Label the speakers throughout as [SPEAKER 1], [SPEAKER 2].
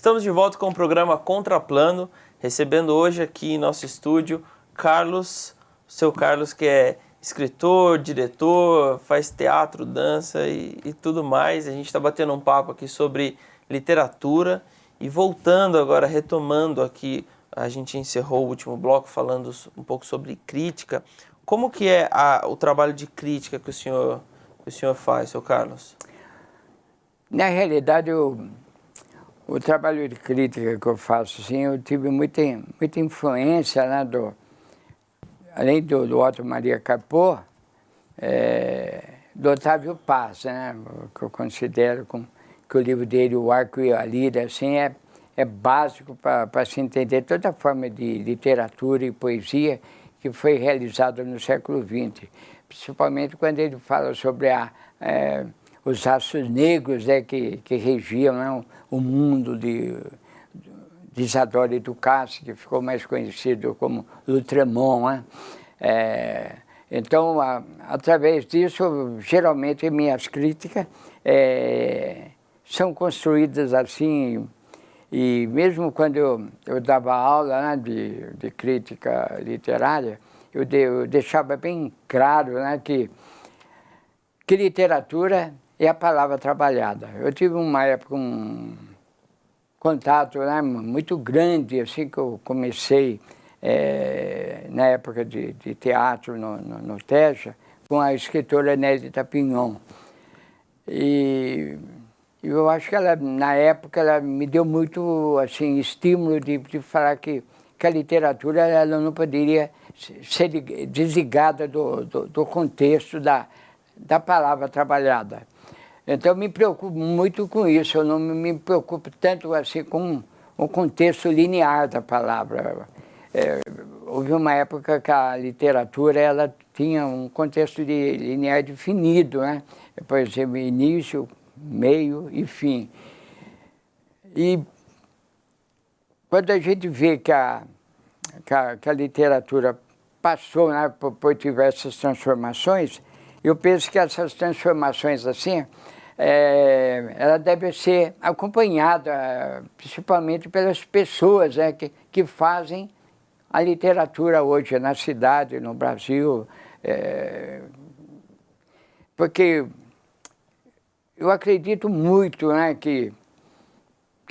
[SPEAKER 1] Estamos de volta com o programa Contraplano, recebendo hoje aqui em nosso estúdio Carlos, o seu Carlos, que é escritor, diretor, faz teatro, dança e tudo mais. A gente está batendo um papo aqui sobre literatura e voltando agora, retomando aqui, a gente encerrou o último bloco falando um pouco sobre crítica. Como que é o trabalho de crítica que o senhor faz, seu Carlos?
[SPEAKER 2] Na realidade, o trabalho de crítica que eu faço, assim, eu tive muita influência, né, além do Otto Maria Capô, do Otávio Paz, né, que eu considero que o livro dele, O Arco e a Lira, assim, é básico para se entender toda a forma de literatura e poesia que foi realizada no século XX, principalmente quando ele fala sobre os raços negros, né, que regiam, né, o mundo de Isadora Ducasse, que ficou mais conhecido como Lutremont, né? Então, através disso, geralmente minhas críticas são construídas assim, e mesmo quando eu dava aula, né, de crítica literária, eu deixava bem claro, né, que literatura é a palavra trabalhada. Eu tive uma época, um contato, né, muito grande, assim que eu comecei, na época de teatro no Teja, com a escritora Nézia Pinhon. E eu acho que ela, na época, ela me deu muito assim, estímulo de falar que a literatura ela não poderia ser desligada do contexto da palavra trabalhada. Então, eu me preocupo muito com isso, eu não me preocupo tanto assim com o contexto linear da palavra. Houve uma época que a literatura ela tinha um contexto linear definido, né? Por exemplo, início, meio e fim. E quando a gente vê que a literatura passou, né, por diversas transformações, eu penso que essas transformações assim, ela deve ser acompanhada principalmente pelas pessoas, né, que fazem a literatura hoje na cidade, no Brasil, porque eu acredito muito, né, que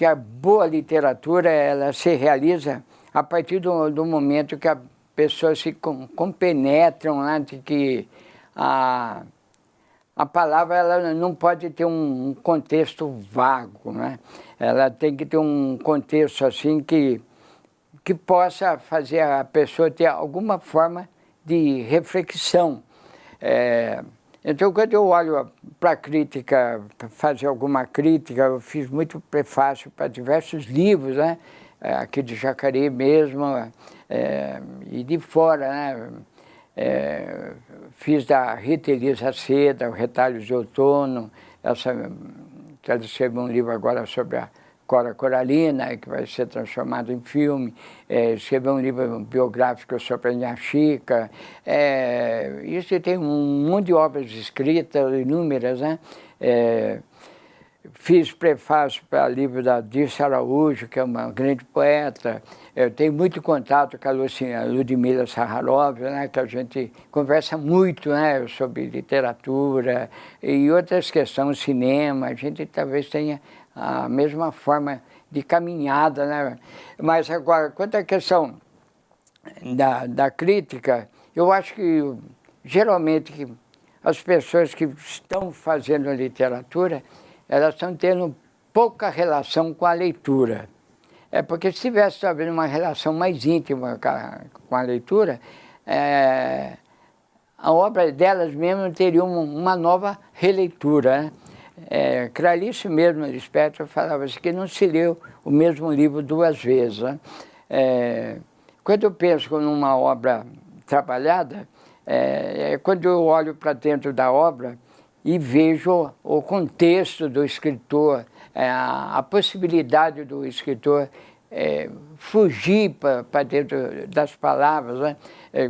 [SPEAKER 2] a boa literatura ela se realiza a partir do momento que a pessoa se compenetram, né, de que a palavra ela não pode ter um contexto vago, né? Ela tem que ter um contexto assim que possa fazer a pessoa ter alguma forma de reflexão. Então, quando eu olho para a crítica, para fazer alguma crítica, eu fiz muito prefácio para diversos livros, né? Aqui de Jacareí mesmo, e de fora, né? Fiz da Rita Elisa Seda, o Retalhos de Outono, que ela escreveu um livro agora sobre a Cora Coralina, que vai ser transformado em filme, escreveu um livro biográfico sobre a Inha Chica, isso tem um monte de obras escritas, inúmeras, né? Fiz prefácio para o livro da Dirce Araújo, que é uma grande poeta. Eu tenho muito contato com a Ludmila Saharov, né, que a gente conversa muito, né, sobre literatura e outras questões, cinema. A gente talvez tenha a mesma forma de caminhada, né? Mas agora, quanto à questão da crítica, eu acho que geralmente as pessoas que estão fazendo literatura, elas estão tendo pouca relação com a leitura. Porque se tivesse talvez uma relação mais íntima com a leitura, a obra delas mesmo teria uma nova releitura, né? Clarice mesmo Lispector falava assim, que não se leu o mesmo livro duas vezes, né? Quando eu penso numa obra trabalhada, quando eu olho para dentro da obra e vejo o contexto do escritor, a possibilidade do escritor fugir para dentro das palavras, né?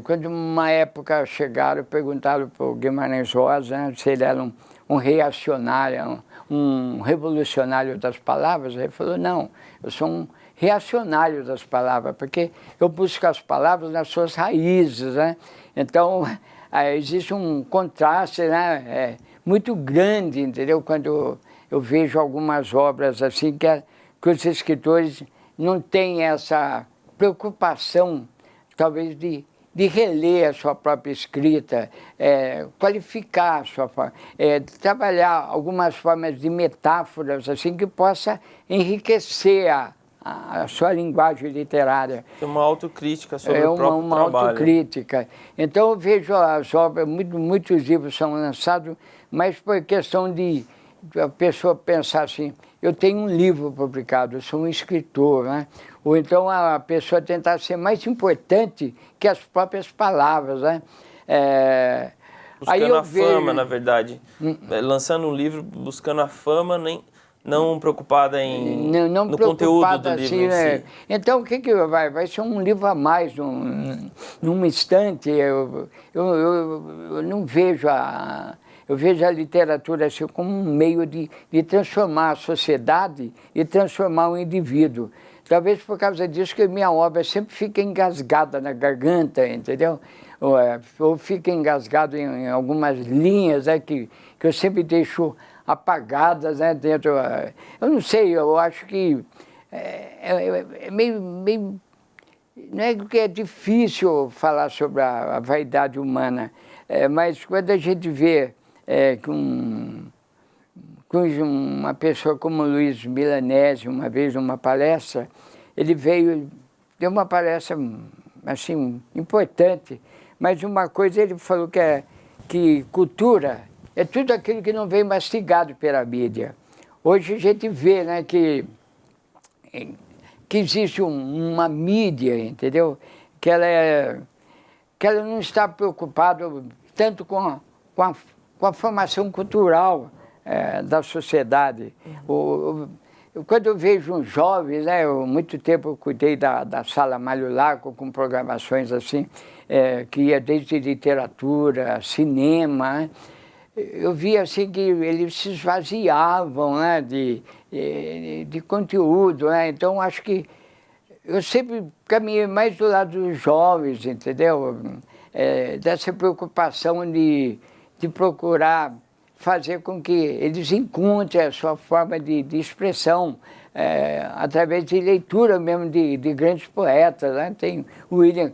[SPEAKER 2] Quando uma época chegaram, perguntaram para o Guimarães Rosa, né, se ele era um reacionário, um revolucionário das palavras. Ele falou, não, eu sou um reacionário das palavras, porque eu busco as palavras nas suas raízes, né? Então, existe um contraste, né, muito grande, entendeu? Quando eu vejo algumas obras assim, que os escritores não têm essa preocupação, talvez, de reler a sua própria escrita, qualificar a sua forma, trabalhar algumas formas de metáforas assim que possa enriquecer a sua linguagem literária.
[SPEAKER 1] Tem uma autocrítica sobre o próprio
[SPEAKER 2] uma
[SPEAKER 1] trabalho.
[SPEAKER 2] autocrítica. Então eu vejo as obras, muitos livros são lançados, mas por questão de a pessoa pensar assim, eu tenho um livro publicado, eu sou um escritor, né? Ou então a pessoa tentar ser mais importante que as próprias palavras, né?
[SPEAKER 1] Buscando a fama, na verdade. Lançando um livro, buscando a fama, não preocupada no conteúdo do livro assim, em si.
[SPEAKER 2] Então, o que vai ser um livro a mais num instante. Eu não vejo eu vejo a literatura assim, como um meio de transformar a sociedade e transformar o indivíduo. Talvez por causa disso que minha obra sempre fica engasgada na garganta, entendeu? Ou fica engasgado em algumas linhas que eu sempre deixo apagadas, né, dentro. Eu não sei, eu acho que é meio... Não é que é difícil falar sobre a vaidade humana, mas quando a gente vê com uma pessoa como Luiz Milanese, uma vez numa palestra, ele deu uma palestra assim, importante, mas uma coisa ele falou que cultura é tudo aquilo que não vem mastigado pela mídia. Hoje a gente vê, né, que existe uma mídia, entendeu? Que ela não está preocupada tanto com a formação cultural da sociedade. Quando eu vejo uns jovens, né, muito tempo eu cuidei da Sala Mário Lago com programações assim, que ia desde literatura, cinema, né? Eu via assim que eles se esvaziavam, né, de conteúdo, né? Então acho que eu sempre caminhei mais do lado dos jovens, entendeu? Dessa preocupação de procurar fazer com que eles encontrem a sua forma de expressão, através de leitura mesmo de grandes poetas, né? Tem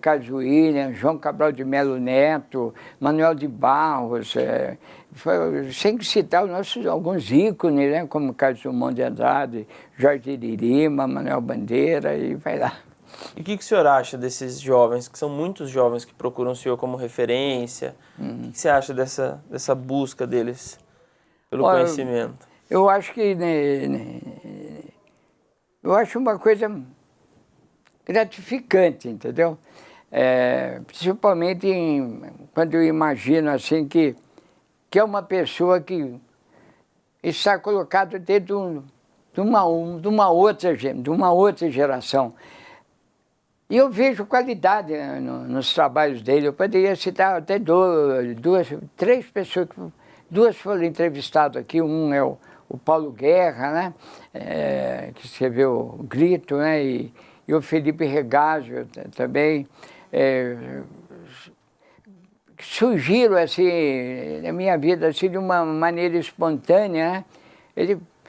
[SPEAKER 2] Carlos William, João Cabral de Melo Neto, Manuel de Barros, sem citar alguns ícones, né? Como Carlos Drummond de Andrade, Jorge de Lima, Manuel Bandeira, e vai lá.
[SPEAKER 1] E o que o senhor acha desses jovens, que são muitos jovens que procuram o senhor como referência? O que você acha dessa busca deles pelo conhecimento?
[SPEAKER 2] Eu acho que... eu acho uma coisa gratificante, entendeu? Principalmente quando eu imagino assim que é uma pessoa que está colocada dentro de uma outra geração. E eu vejo qualidade nos trabalhos dele. Eu poderia citar até três pessoas, duas foram entrevistadas aqui. Um é o Paulo Guerra, né, que escreveu o Grito, né, e o Felipe Regazio também. Surgiram assim, na minha vida assim, de uma maneira espontânea, né?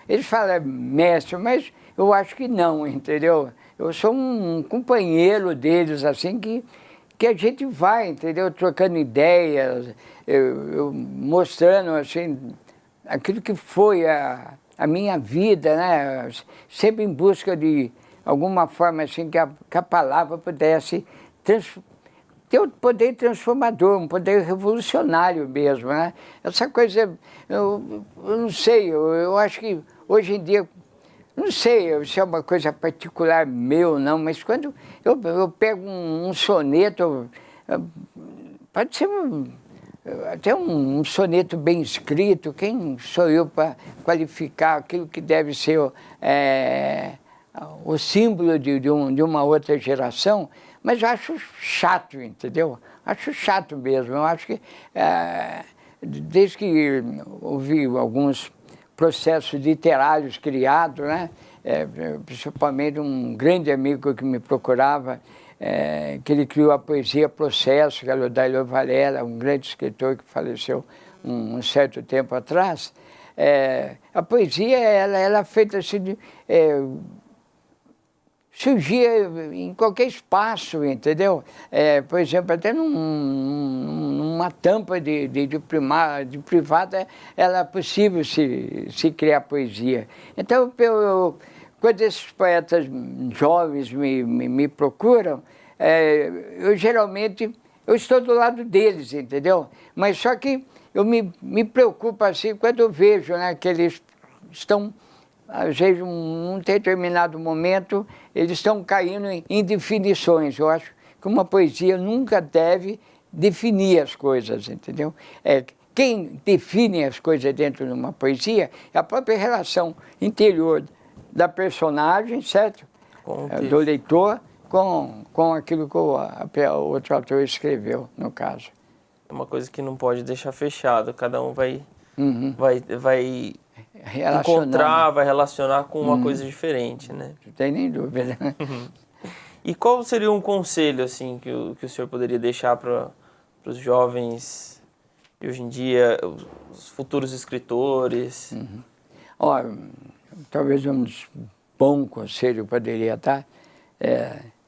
[SPEAKER 2] Ele fala mestre, mas eu acho que não, entendeu? Eu sou um companheiro deles, assim, que a gente vai, entendeu? Trocando ideias, eu mostrando, assim, aquilo que foi a minha vida, né? Sempre em busca de alguma forma, assim, que a palavra pudesse ter um poder transformador, um poder revolucionário mesmo, né? Essa coisa, eu não sei, eu acho que hoje em dia, não sei se é uma coisa particular meu, não, mas quando eu pego um soneto, pode ser até um soneto bem escrito, quem sou eu para qualificar aquilo que deve ser o símbolo de uma outra geração, mas eu acho chato, entendeu? Acho chato mesmo, eu acho que desde que houve alguns processos literários criados, né? Principalmente um grande amigo que me procurava, que ele criou a poesia Processo, que era o Dailô Varela, um grande escritor que faleceu um certo tempo atrás. A poesia ela é feita assim, surgia em qualquer espaço, entendeu? Por exemplo, até numa tampa de privada, ela é possível se criar poesia. Então, quando esses poetas jovens me procuram, eu geralmente estou do lado deles, entendeu? Mas só que eu me preocupo assim quando eu vejo, né, que eles estão, às vezes, num determinado momento, eles estão caindo em definições. Eu acho que uma poesia nunca deve definir as coisas, entendeu? Quem define as coisas dentro de uma poesia é a própria relação interior da personagem, certo? Do leitor, com aquilo que o outro autor escreveu, no caso.
[SPEAKER 1] É uma coisa que não pode deixar fechado, cada um vai encontrar, vai relacionar com uma coisa diferente, né?
[SPEAKER 2] Não tem nem dúvida.
[SPEAKER 1] E qual seria um conselho, assim, que o senhor poderia deixar para os jovens de hoje em dia, os futuros escritores?
[SPEAKER 2] Olha, talvez um bom conselho poderia estar,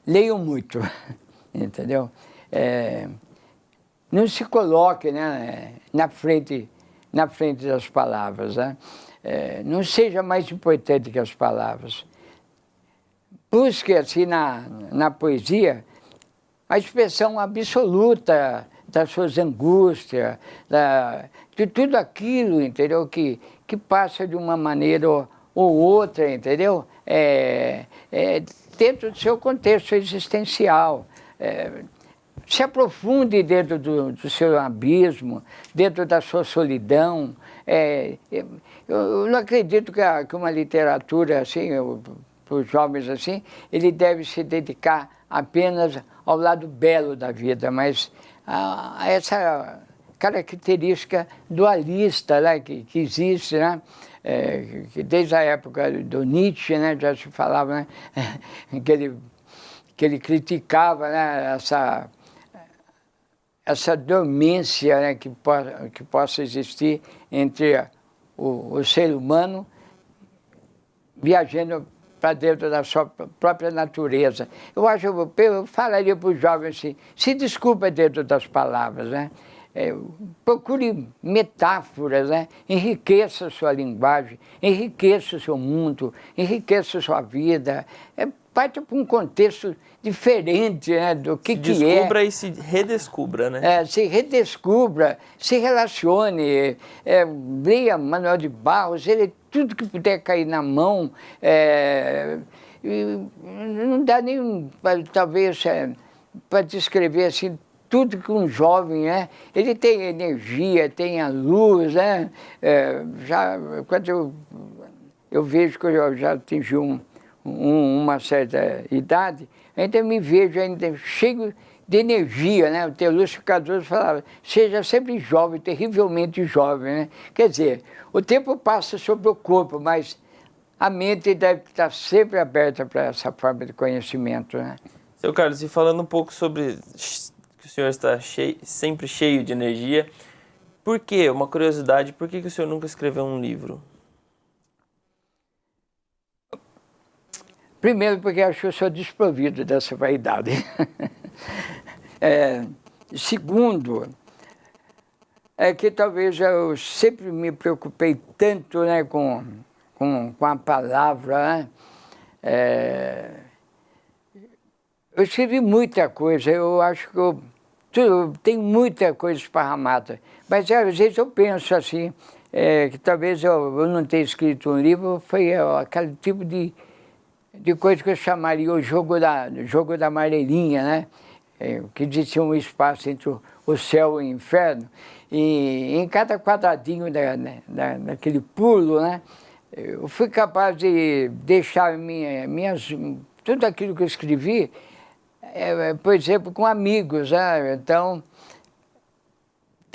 [SPEAKER 2] leiam muito, entendeu? Não se coloque, né, na frente das palavras, né? Não seja mais importante que as palavras. Busque, assim, na poesia, a expressão absoluta das suas angústias, de tudo aquilo, entendeu? Que passa de uma maneira ou outra, entendeu? Dentro do seu contexto existencial. Se aprofunde dentro do seu abismo, dentro da sua solidão. Eu não acredito que uma literatura assim, para os jovens assim, ele deve se dedicar apenas ao lado belo da vida, mas a essa característica dualista, né, que existe, né? Que desde a época do Nietzsche, né, já se falava, né, que ele criticava, né, essa dormência, né, que possa existir entre o ser humano viajando para dentro da sua própria natureza. Eu falaria para os jovens assim, se desculpa dentro das palavras, né? Procure metáforas, né? Enriqueça a sua linguagem, enriqueça o seu mundo, enriqueça a sua vida. Parte para um contexto diferente, né, do que é.
[SPEAKER 1] Se descubra e se redescubra, né?
[SPEAKER 2] Se redescubra, se relacione, leia Manuel de Barros, tudo que puder cair na mão. Não dá nem, talvez, para descrever assim, tudo que um jovem, né, ele tem energia, tem a luz, né? Quando eu vejo que eu já atingi uma certa idade, ainda me vejo ainda cheio de energia, né? O Teolúcio Cardoso falava, seja sempre jovem, terrivelmente jovem, né? Quer dizer, o tempo passa sobre o corpo, mas a mente deve estar sempre aberta para essa forma de conhecimento, né?
[SPEAKER 1] Seu Carlos, e falando um pouco sobre que o senhor está sempre cheio de energia, por quê? Uma curiosidade, por que o senhor nunca escreveu um livro?
[SPEAKER 2] Primeiro, porque acho que eu sou desprovido dessa vaidade. Segundo, que talvez eu sempre me preocupei tanto, né, com a palavra, né? Eu escrevi muita coisa, eu acho que eu tenho muita coisa esparramada, mas às vezes eu penso assim, que talvez eu não tenha escrito um livro, foi aquele tipo de coisa que eu chamaria o jogo da amarelinha, né? Que existia um espaço entre o céu e o inferno, e em cada quadradinho daquele pulo, né? Eu fui capaz de deixar tudo aquilo que eu escrevi, por exemplo, com amigos, né? Então,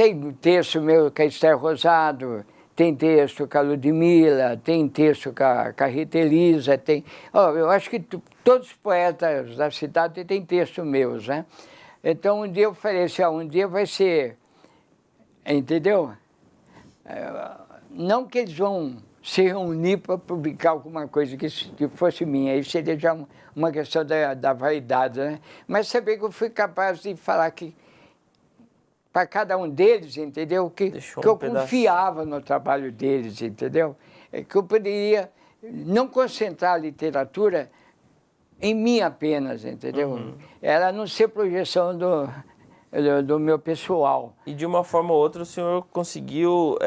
[SPEAKER 2] tem texto meu com a Esther Rosado, tem texto com a Ludmilla, tem texto com a Rita Elisa, tem... eu acho que todos os poetas da cidade têm texto meus, né? Então, um dia eu falei assim, um dia vai ser... Entendeu? Não que eles vão se reunir para publicar alguma coisa que fosse minha, aí seria já uma questão da vaidade, né? Mas saber que eu fui capaz de falar que para cada um deles, entendeu? Que eu confiava no trabalho deles, entendeu? Que eu poderia não concentrar a literatura em mim apenas, entendeu? Ela não ser projeção do meu pessoal.
[SPEAKER 1] E de uma forma ou outra o senhor conseguiu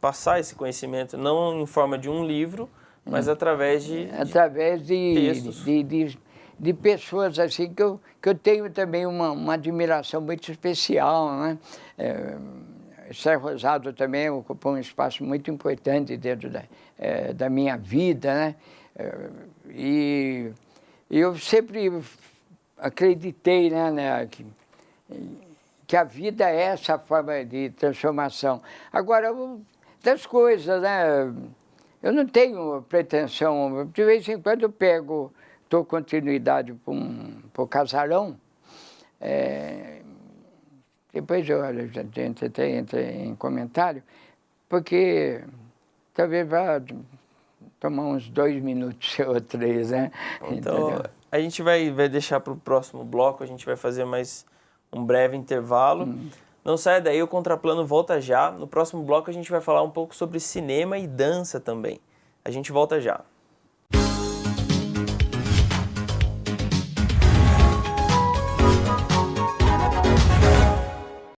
[SPEAKER 1] passar esse conhecimento, não em forma de um livro, mas através de textos.
[SPEAKER 2] De pessoas assim que eu tenho também uma admiração muito especial, né? Esther Rosado também ocupou um espaço muito importante dentro da minha vida, né? E eu sempre acreditei, né, que a vida é essa forma de transformação. Agora, das coisas, né? Eu não tenho pretensão, de vez em quando eu dou continuidade para o Casarão, depois eu entrei em comentário, porque talvez vá tomar uns 2 minutos ou 3, né?
[SPEAKER 1] Então,
[SPEAKER 2] entendeu?
[SPEAKER 1] A gente vai deixar para o próximo bloco, a gente vai fazer mais um breve intervalo. Não saia daí, o Contraplano volta já. No próximo bloco a gente vai falar um pouco sobre cinema e dança também. A gente volta já.